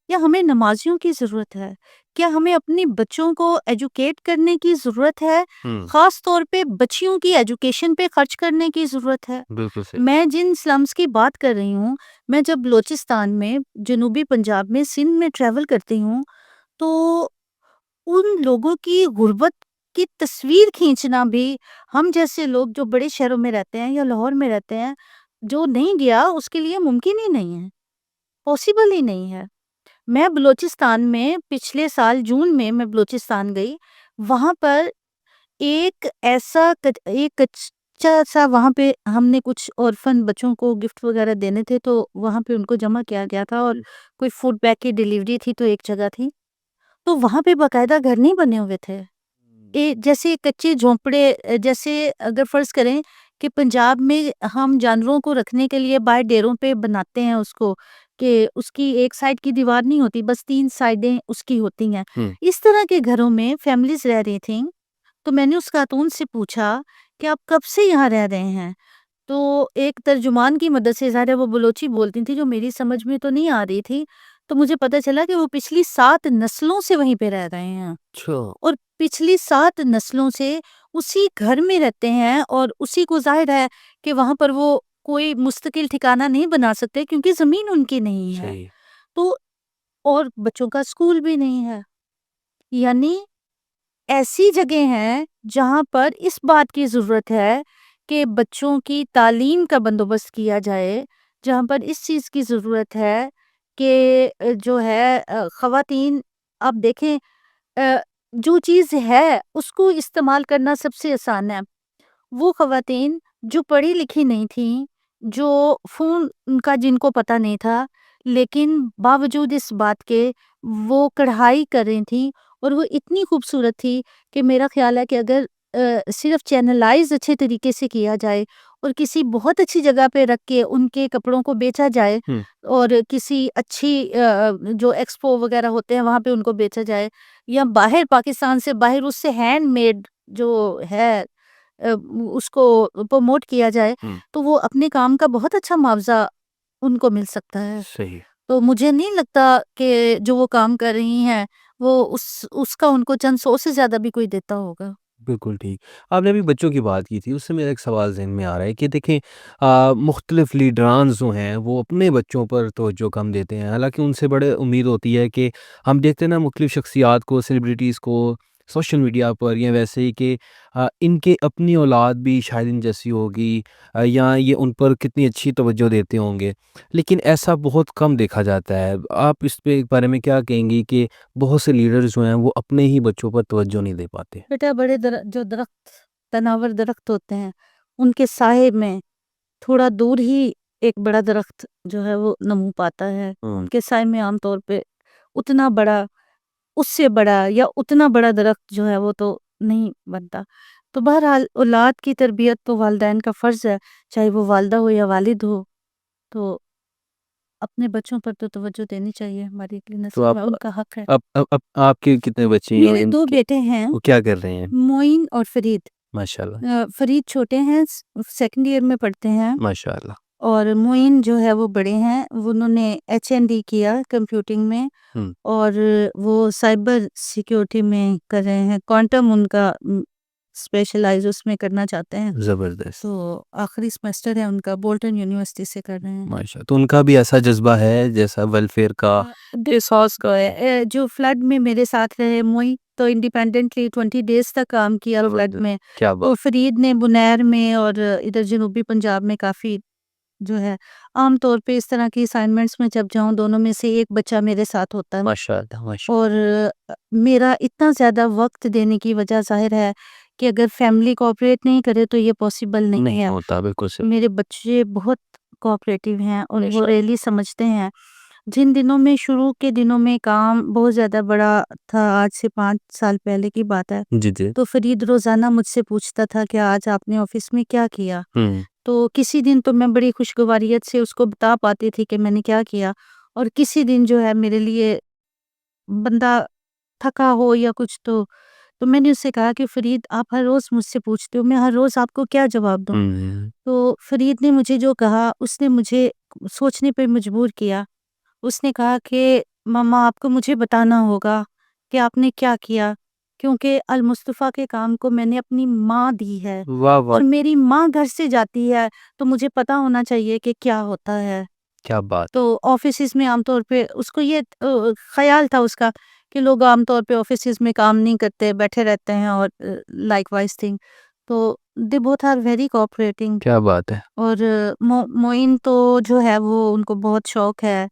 یا ہمیں نمازیوں کی ضرورت ہے؟ کیا ہمیں اپنی بچوں کو ایجوکیٹ کرنے کی ضرورت ہے؟ خاص طور پہ بچیوں کی ایجوکیشن پہ خرچ کرنے کی ضرورت ہے؟ بالکل صحیح. میں جن سلمز کی بات کر رہی ہوں، میں جب بلوچستان میں، جنوبی پنجاب میں، سندھ میں ٹریول کرتی ہوں تو ان لوگوں کی غربت کی تصویر کھینچنا بھی ہم جیسے لوگ جو بڑے شہروں میں رہتے ہیں یا لاہور میں رہتے ہیں، جو نہیں گیا اس کے لیے ممکن ہی نہیں ہے، پاسبل ہی نہیں ہے. میں بلوچستان میں پچھلے سال جون میں بلوچستان گئی. وہاں پر ایک ایسا ایک کچا سا وہاں پہ ہم نے کچھ اورفن بچوں کو گفٹ وغیرہ دینے تھے تو وہاں پہ ان کو جمع کیا گیا تھا اور کوئی فوڈ بیگ کی ڈیلیوری تھی تو ایک جگہ تھی تو وہاں پہ باقاعدہ گھر نہیں بنے ہوئے تھے. جیسے کچے جھونپڑے، جیسے اگر فرض کریں کہ پنجاب میں ہم جانوروں کو رکھنے کے لیے باہر ڈیروں پہ بناتے ہیں اس کو، کہ اس کی ایک سائڈ کی دیوار نہیں ہوتی، بس 3 سائڈیں اس کی ہوتی ہیں. اس طرح کے گھروں میں فیملیز رہ رہی تھیں. تو میں نے اس خاتون سے پوچھا کہ آپ کب سے یہاں رہ رہے ہیں؟ تو ایک ترجمان کی مدد سے، ظاہر ہے وہ بلوچی بولتی تھی جو میری سمجھ میں تو نہیں آ رہی تھی، تو مجھے پتہ چلا کہ وہ پچھلی 7 نسلوں سے وہیں پہ رہ رہے ہیں، اچھا اور پچھلی 7 نسلوں سے اسی گھر میں رہتے ہیں، اور اسی کو ظاہر ہے کہ وہاں پر وہ کوئی مستقل ٹھکانہ نہیں بنا سکتے کیونکہ زمین ان کی نہیں ہے، صحیح تو اور بچوں کا اسکول بھی نہیں ہے، یعنی ایسی جگہ ہیں جہاں پر اس بات کی ضرورت ہے کہ بچوں کی تعلیم کا بندوبست کیا جائے، جہاں پر اس چیز کی ضرورت ہے کہ جو ہے خواتین، آپ دیکھیں جو چیز ہے اس کو استعمال کرنا سب سے آسان ہے۔ وہ خواتین جو پڑھی لکھی نہیں تھیں، جو فون کا جن کو پتہ نہیں تھا، لیکن باوجود اس بات کے وہ کڑھائی کر رہی تھیں، اور وہ اتنی خوبصورت تھی کہ میرا خیال ہے کہ اگر صرف چینلائز اچھے طریقے سے کیا جائے اور کسی بہت اچھی جگہ پہ رکھ کے ان کے کپڑوں کو بیچا جائے، ہوں اور کسی اچھی جو ایکسپو وغیرہ ہوتے ہیں وہاں پہ ان کو بیچا جائے، یا باہر پاکستان سے باہر اس سے ہینڈ میڈ جو ہے اس کو پروموٹ کیا جائے، ہوں تو وہ اپنے کام کا بہت اچھا معاوضہ ان کو مل سکتا ہے۔ صحیح تو مجھے نہیں لگتا کہ جو وہ کام کر رہی ہیں وہ اس کا ان کو چند 100 سے زیادہ بھی کوئی دیتا ہوگا۔ بالکل ٹھیک۔ آپ نے ابھی بچوں کی بات کی تھی، اس سے میرا ایک سوال ذہن میں آ رہا ہے کہ دیکھیں مختلف لیڈران جو ہیں وہ اپنے بچوں پر توجہ کم دیتے ہیں، حالانکہ ان سے بڑے امید ہوتی ہے کہ ہم دیکھتے ہیں نا مختلف شخصیات کو، سیلیبریٹیز کو سوشل میڈیا پر یا ویسے ہی کہ ان کے اپنی اولاد بھی شاید ان جیسی ہوگی، یا یہ ان پر کتنی اچھی توجہ دیتے ہوں گے، لیکن ایسا بہت کم دیکھا جاتا ہے۔ آپ اس پہ بارے میں کیا کہیں گی کہ بہت سے لیڈرز جو ہیں وہ اپنے ہی بچوں پر توجہ نہیں دے پاتے؟ بیٹا بڑے جو درخت، تناور درخت ہوتے ہیں، ان کے سائے میں تھوڑا دور ہی ایک بڑا درخت جو ہے وہ نمو پاتا ہے، ان کے سائے میں عام طور پہ اتنا بڑا، اس سے بڑا یا اتنا بڑا درخت جو ہے وہ تو نہیں بنتا۔ تو بہرحال اولاد کی تربیت تو والدین کا فرض ہے، چاہے وہ والدہ ہو یا والد ہو، تو اپنے بچوں پر تو توجہ دینی چاہیے، ہماری اگلی تو نسل میں ان کا حق ہے۔ اب آپ کے کتنے بچے ہیں اور میرے 2 بیٹے ہیں، وہ کیا کر رہے ہیں؟ معین اور فرید۔ ماشاء اللہ فرید چھوٹے ہیں، سیکنڈ ایئر میں پڑھتے ہیں، ماشاء اللہ۔ اور معین جو ہے وہ بڑے ہیں، انہوں نے HND کیا کمپیوٹنگ میں، ہم، اور وہ سائبر سیکیورٹی میں کر رہے ہیں، کوانٹم ان کا اسپیشلائز اس میں کرنا چاہتے ہیں، زبردست تو آخری سمیسٹر ہے ان کا، بولٹن یونیورسٹی سے کر رہے ہیں۔ ماشاء اللہ۔ تو ان کا بھی ایسا جذبہ ہے جیسا ویلفیئر کا؟ احساس کا ہے، جو فلڈ میں میرے ساتھ رہے معین تو انڈیپینڈنٹلی 20 ڈیز تک کام کیا فلڈ میں، کیا اور بات، فرید نے بنیر میں اور ادھر جنوبی پنجاب میں کافی جو ہے، عام طور پہ اس طرح کی اسائنمنٹس میں جب جاؤں دونوں میں سے ایک بچہ میرے ساتھ ہوتا ہے، ماشاء اللہ ماشاء اور میرا اتنا زیادہ وقت دینے کی وجہ ظاہر ہے کہ اگر فیملی کوآپریٹ نہیں کرے تو یہ پاسبل اللہ، نہیں نہیں ہے۔ ہوتا، بالکل صحیح۔ میرے بچے بہت کوآپریٹیو ہیں اور بے وہ شک، ریلی سمجھتے ہیں۔ جن دنوں میں شروع کے دنوں میں کام بہت زیادہ بڑا تھا، آج سے 5 سال پہلے کی بات ہے، جی جی، تو فرید روزانہ مجھ سے پوچھتا تھا کہ آج آپ نے آفس میں کیا کیا، ہم، تو کسی دن تو میں بڑی خوشگواریت سے اس کو بتا پاتی تھی کہ میں نے کیا کیا، اور کسی دن جو ہے میرے لیے بندہ تھکا ہو یا کچھ، تو میں نے اس سے کہا کہ فرید آپ ہر روز مجھ سے پوچھتے ہو، میں ہر روز آپ کو کیا جواب دوں؟ ہم، تو فرید نے مجھے جو کہا اس نے مجھے سوچنے پہ مجبور کیا۔ اس نے کہا کہ ماما آپ کو مجھے بتانا ہوگا کہ آپ نے کیا کیا، کیونکہ المصطفیٰ کے کام کو میں نے اپنی ماں دی ہے، واہ واہ، اور میری ماں گھر سے جاتی ہے تو مجھے پتا ہونا چاہیے کہ کیا ہوتا ہے۔ کیا بات، تو آفیسز میں عام طور پہ اس کو یہ خیال تھا اس کا کہ لوگ عام طور پہ آفیسز میں کام نہیں کرتے، بیٹھے رہتے ہیں، اور لائک وائز تھنگ، تو they both are very cooperating. کیا بات ہے، اور معین تو جو ہے وہ ان کو بہت شوق ہے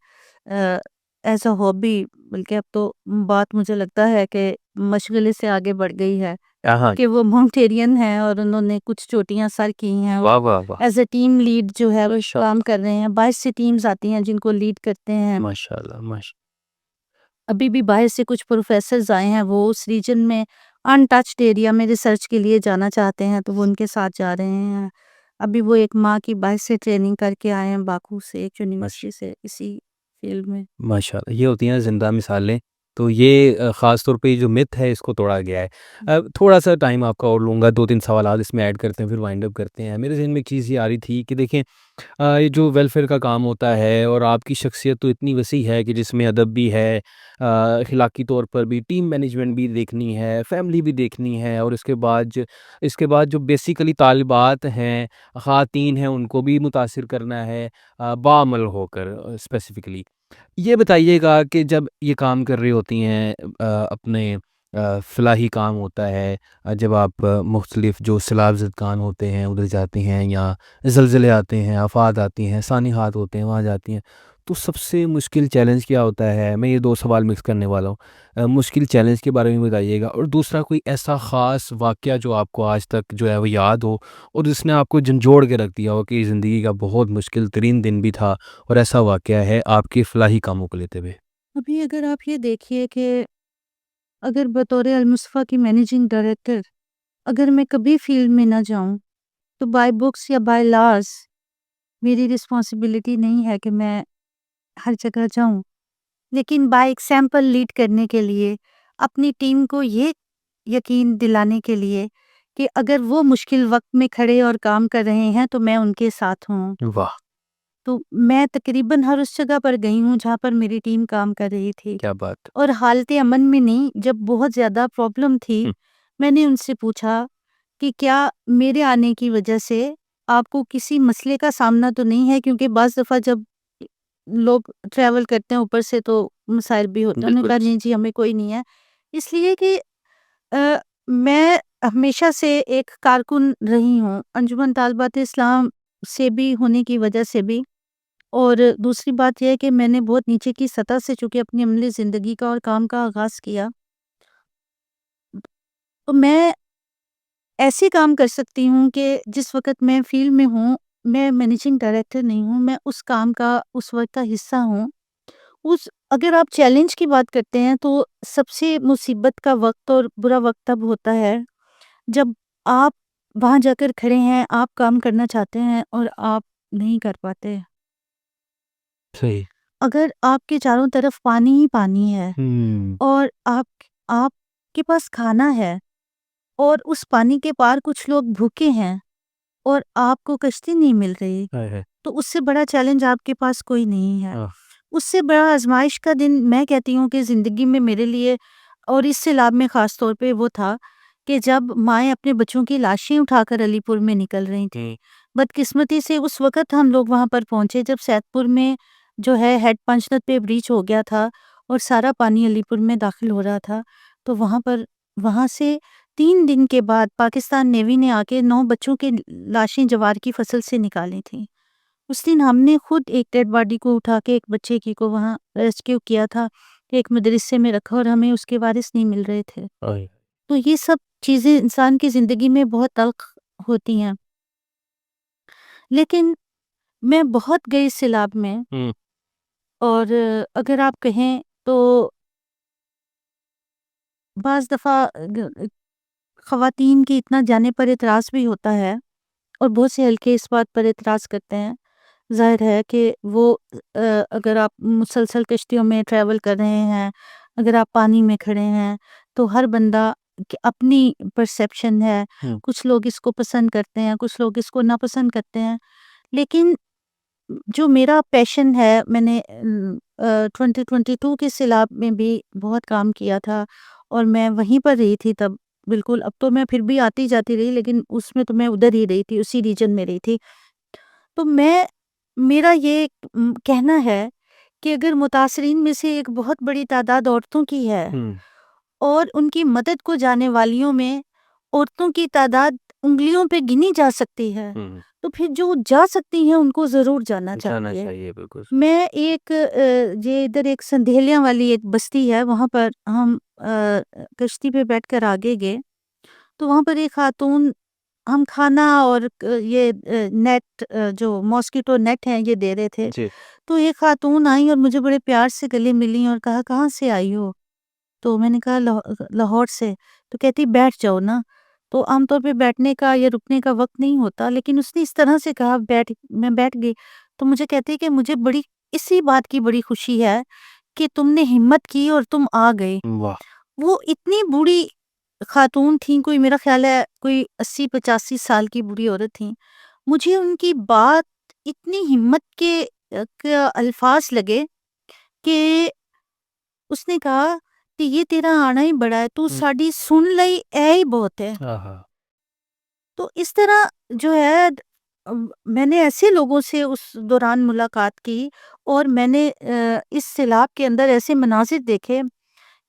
ایز اے ہابی، بلکہ اب تو بات مجھے لگتا ہے کہ مشغلے سے آگے بڑھ گئی ہے، ہاں، کہ وہ ماؤنٹیرین ہیں اور انہوں نے کچھ چوٹیاں سر کی ہیں، واہ واہ واہ، ایز اے ٹیم لیڈ جو ہے وہ ماشاء کام اللہ کر رہے ہیں، باہر سے ٹیمز آتی ہیں جن کو لیڈ کرتے ہیں، ماشاء اللہ ماشاء ابھی بھی باہر سے کچھ پروفیسرز آئے ہیں، وہ اس ریجن میں ان ٹچڈ ایریا میں ریسرچ کے لیے جانا چاہتے ہیں تو وہ ان کے ساتھ جا رہے ہیں۔ ابھی وہ ایک ماں کی باہر سے ٹریننگ کر کے آئے ہیں باکو سے، ایک ماشاء یونیورسٹی سے، اسی فیلڈ میں۔ ماشاء اللہ، یہ ہوتی ہیں زندہ مثالیں تو یہ خاص طور پہ یہ جو مت ہے اس کو توڑا گیا ہے۔ تھوڑا سا ٹائم آپ کا اور لوں گا، 2-3 سوالات اس میں ایڈ کرتے ہیں پھر وائنڈ اپ کرتے ہیں۔ میرے ذہن میں ایک چیز یہ آ رہی تھی کہ دیکھیں یہ جو ویلفیئر کا کام ہوتا ہے اور آپ کی شخصیت تو اتنی وسیع ہے کہ جس میں ادب بھی ہے، اخلاقی طور پر بھی، ٹیم مینجمنٹ بھی دیکھنی ہے، فیملی بھی دیکھنی ہے، اور اس کے بعد جو بیسیکلی طالبات ہیں، خواتین ہیں، ان کو بھی متاثر کرنا ہے بعمل ہو کر اسپیسیفکلی۔ یہ بتائیے گا کہ جب یہ کام کر رہی ہوتی ہیں اپنے فلاحی کام ہوتا ہے، جب آپ مختلف جو سیلاب زدگان ہوتے ہیں ادھر جاتے ہیں، یا زلزلے آتے ہیں، آفات آتی ہیں، سانحات ہوتے ہیں وہاں جاتی ہیں، تو سب سے مشکل چیلنج کیا ہوتا ہے؟ میں یہ 2 سوال مکس کرنے والا ہوں۔ مشکل چیلنج کے بارے میں بتائیے گا، اور دوسرا کوئی ایسا خاص واقعہ جو آپ کو آج تک جو ہے وہ یاد ہو اور جس نے آپ کو جھنجھوڑ کے رکھ دیا ہو کہ زندگی کا بہت مشکل ترین دن بھی تھا اور ایسا واقعہ ہے آپ کے فلاحی کاموں کو لیتے ہوئے۔ ابھی اگر آپ یہ دیکھیے کہ اگر بطور المصطفیٰ کی مینیجنگ ڈائریکٹر اگر میں کبھی فیلڈ میں نہ جاؤں تو بائی بکس یا بائی لاز میری رسپانسبلٹی نہیں ہے کہ میں ہر جگہ جاؤں، لیکن بائی ایگزامپل لیڈ کرنے کے لیے، اپنی ٹیم کو یہ یقین دلانے کے لیے کہ اگر وہ مشکل وقت میں کھڑے اور کام کر رہے ہیں تو میں ان کے ساتھ ہوں۔ واہ، تو میں تقریباً ہر اس جگہ پر گئی ہوں جہاں پر میری ٹیم کام کر رہی تھی، کیا بات! اور حالت امن میں نہیں، جب بہت زیادہ پرابلم تھی، ہم، میں نے ان سے پوچھا کہ کیا میرے آنے کی وجہ سے آپ کو کسی مسئلے کا سامنا تو نہیں ہے، کیونکہ بعض دفعہ جب لوگ ٹریول کرتے ہیں اوپر سے تو مسائل بھی ہوتے ہیں۔ انہوں نے بالکل کہا نہیں جی ہمیں کوئی نہیں ہے، اس لیے کہ میں ہمیشہ سے ایک کارکن رہی ہوں انجمن طالبات اسلام سے بھی ہونے کی وجہ سے بھی، اور دوسری بات یہ ہے کہ میں نے بہت نیچے کی سطح سے چونکہ اپنی عملی زندگی کا اور کام کا آغاز کیا، تو میں ایسے کام کر سکتی ہوں کہ جس وقت میں فیلڈ میں ہوں، میں مینیجنگ ڈائریکٹر نہیں ہوں، میں اس کام کا اس وقت کا حصہ ہوں۔ اگر آپ چیلنج کی بات کرتے ہیں تو سب سے مصیبت کا وقت اور برا وقت تب ہوتا ہے جب آپ وہاں جا کر کھڑے ہیں، آپ کام کرنا چاہتے ہیں اور آپ نہیں کر پاتے۔ صحیح۔ اگر آپ کے چاروں طرف پانی ہی پانی ہے اور آپ کے پاس کھانا ہے اور اس پانی کے پار کچھ لوگ بھوکے ہیں اور آپ کو کشتی نہیں مل رہی، ہائے ہائے، تو اس سے بڑا چیلنج آپ کے پاس کوئی نہیں ہے۔ آہ، اس سے بڑا آزمائش کا دن میں کہتی ہوں کہ زندگی میں میرے لیے اور اس سیلاب میں خاص طور پہ وہ تھا کہ جب مائیں اپنے بچوں کی لاشیں اٹھا کر علی پور میں نکل رہی تھیں۔ بدقسمتی سے اس وقت ہم لوگ وہاں پر پہنچے جب سیت پور میں جو ہے ہیڈ پنچنت پہ بریچ ہو گیا تھا اور سارا پانی علی پور میں داخل ہو رہا تھا، تو وہاں سے 3 دن کے بعد پاکستان نیوی نے آ کے 9 بچوں کی لاشیں جوار کی فصل سے نکالی تھیں۔ اس دن ہم نے خود ایک ڈیڈ باڈی کو اٹھا کے ایک بچے کی کو وہاں ریسکیو کیا تھا، ایک مدرسے میں رکھا، اور ہمیں اس کے وارث نہیں مل رہے تھے۔ آئے، تو یہ سب چیزیں انسان کی زندگی میں بہت تلخ ہوتی ہیں، لیکن میں بہت گئی سیلاب میں، ہم، اور اگر آپ کہیں تو بعض دفعہ خواتین کی اتنا جانے پر اعتراض بھی ہوتا ہے، اور بہت سے حلقے اس بات پر اعتراض کرتے ہیں۔ ظاہر ہے کہ وہ اگر آپ مسلسل کشتیوں میں ٹریول کر رہے ہیں، اگر آپ پانی میں کھڑے ہیں، تو ہر بندہ کی اپنی پرسیپشن ہے، ہم، کچھ لوگ اس کو پسند کرتے ہیں، کچھ لوگ اس کو ناپسند کرتے ہیں، لیکن جو میرا پیشن ہے، میں نے 2022 کے سیلاب میں بھی بہت کام کیا تھا اور میں وہیں پر رہی تھی تب، بالکل اب تو میں پھر بھی آتی جاتی رہی، لیکن اس میں تو میں ادھر ہی رہی تھی، اسی ریجن میں رہی تھی۔ تو میرا یہ کہنا ہے کہ اگر متاثرین میں سے ایک بہت بڑی تعداد عورتوں کی ہے ہم، اور ان کی مدد کو جانے والیوں میں عورتوں کی تعداد انگلیوں پہ گنی جا سکتی ہے، ہم، تو پھر جو جا سکتی ہیں ان کو ضرور جانا جانا چاہیے۔ چاہیے، بالکل۔ میں ایک یہ ادھر ایک سندھیلیاں والی ایک بستی ہے، وہاں پر ہم کشتی پہ بیٹھ کر آگے گئے، تو وہاں پر ایک خاتون، ہم کھانا اور یہ نیٹ جو ماسکیٹو نیٹ ہیں یہ دے رہے تھے، جی، تو ایک خاتون آئی اور مجھے بڑے پیار سے گلے ملی اور کہا کہاں سے آئی ہو؟ تو میں نے کہا لاہور سے۔ تو کہتی بیٹھ جاؤ نا۔ تو عام طور پہ بیٹھنے کا یا رکنے کا وقت نہیں ہوتا، لیکن اس نے اس طرح سے کہا میں بیٹھ گئی، تو مجھے کہتی کہ مجھے اسی بات کی بڑی خوشی ہے کہ تم نے ہمت کی اور تم آ گئے. واہ. وہ اتنی بوڑھی خاتون تھیں، کوئی میرا خیال ہے کوئی 80-85 سال کی بوڑھی عورت تھیں. مجھے ان کی بات اتنی ہمت کے الفاظ لگے کہ اس نے کہا کہ یہ تیرا آنا ہی بڑا ہے، تو ساڈی سن لئی اے ہی بہت ہے. آہا. تو اس طرح جو ہے میں نے ایسے لوگوں سے اس دوران ملاقات کی، اور میں نے اس سیلاب کے اندر ایسے مناظر دیکھے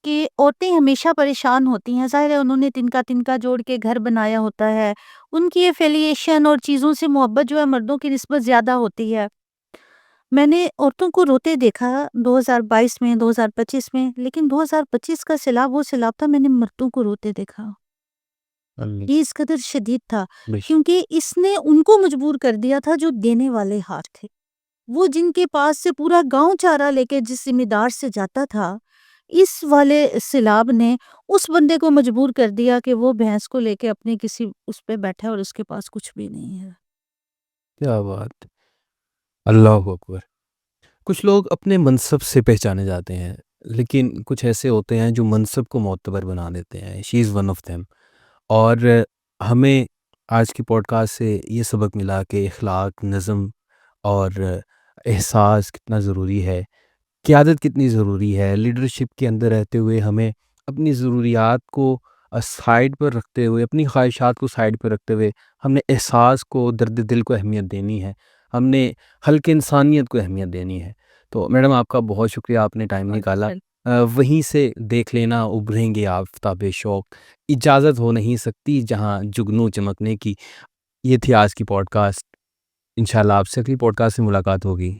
کہ عورتیں ہمیشہ پریشان ہوتی ہیں. ظاہر ہے انہوں نے تنکا تنکا جوڑ کے گھر بنایا ہوتا ہے، ان کی ایفیلیشن اور چیزوں سے محبت جو ہے مردوں کی نسبت زیادہ ہوتی ہے. میں نے عورتوں کو روتے دیکھا 2022 میں، 2025 میں، لیکن 2025 کا سیلاب وہ سیلاب تھا، میں نے مردوں کو روتے دیکھا. اللہ. یہ اس قدر شدید تھا بے شک. کیونکہ اس نے ان کو مجبور کر دیا تھا جو دینے والے ہار تھے. وہ جن کے پاس سے پورا گاؤں چارہ لے کے جس ذمہ دار سے جاتا تھا، اس والے سیلاب نے اس بندے کو مجبور کر دیا کہ وہ بھینس کو لے کے اپنے کسی اس پہ بیٹھا اور اس کے پاس کچھ بھی نہیں ہے. کیا بات. اللہ اکبر. کچھ لوگ اپنے منصب سے پہچانے جاتے ہیں، لیکن کچھ ایسے ہوتے ہیں جو منصب کو معتبر بنا دیتے ہیں. شی از ون آف them. اور ہمیں آج کی پوڈ کاسٹ سے یہ سبق ملا کہ اخلاق، نظم اور احساس کتنا ضروری ہے، قیادت کتنی ضروری ہے. لیڈرشپ کے اندر رہتے ہوئے ہمیں اپنی ضروریات کو سائڈ پر رکھتے ہوئے، اپنی خواہشات کو سائڈ پر رکھتے ہوئے ہم نے احساس کو، درد دل کو اہمیت دینی ہے، ہم نے حلق انسانیت کو اہمیت دینی ہے. تو میڈم آپ کا بہت شکریہ، آپ نے ٹائم نکالا. وہیں سے دیکھ لینا ابھریں گے آفتاب شوق، اجازت ہو نہیں سکتی جہاں جگنو چمکنے کی. یہ تھی آج کی پوڈ کاسٹ. انشاءاللہ آپ سے اگلی پوڈ کاسٹ سے ملاقات ہوگی.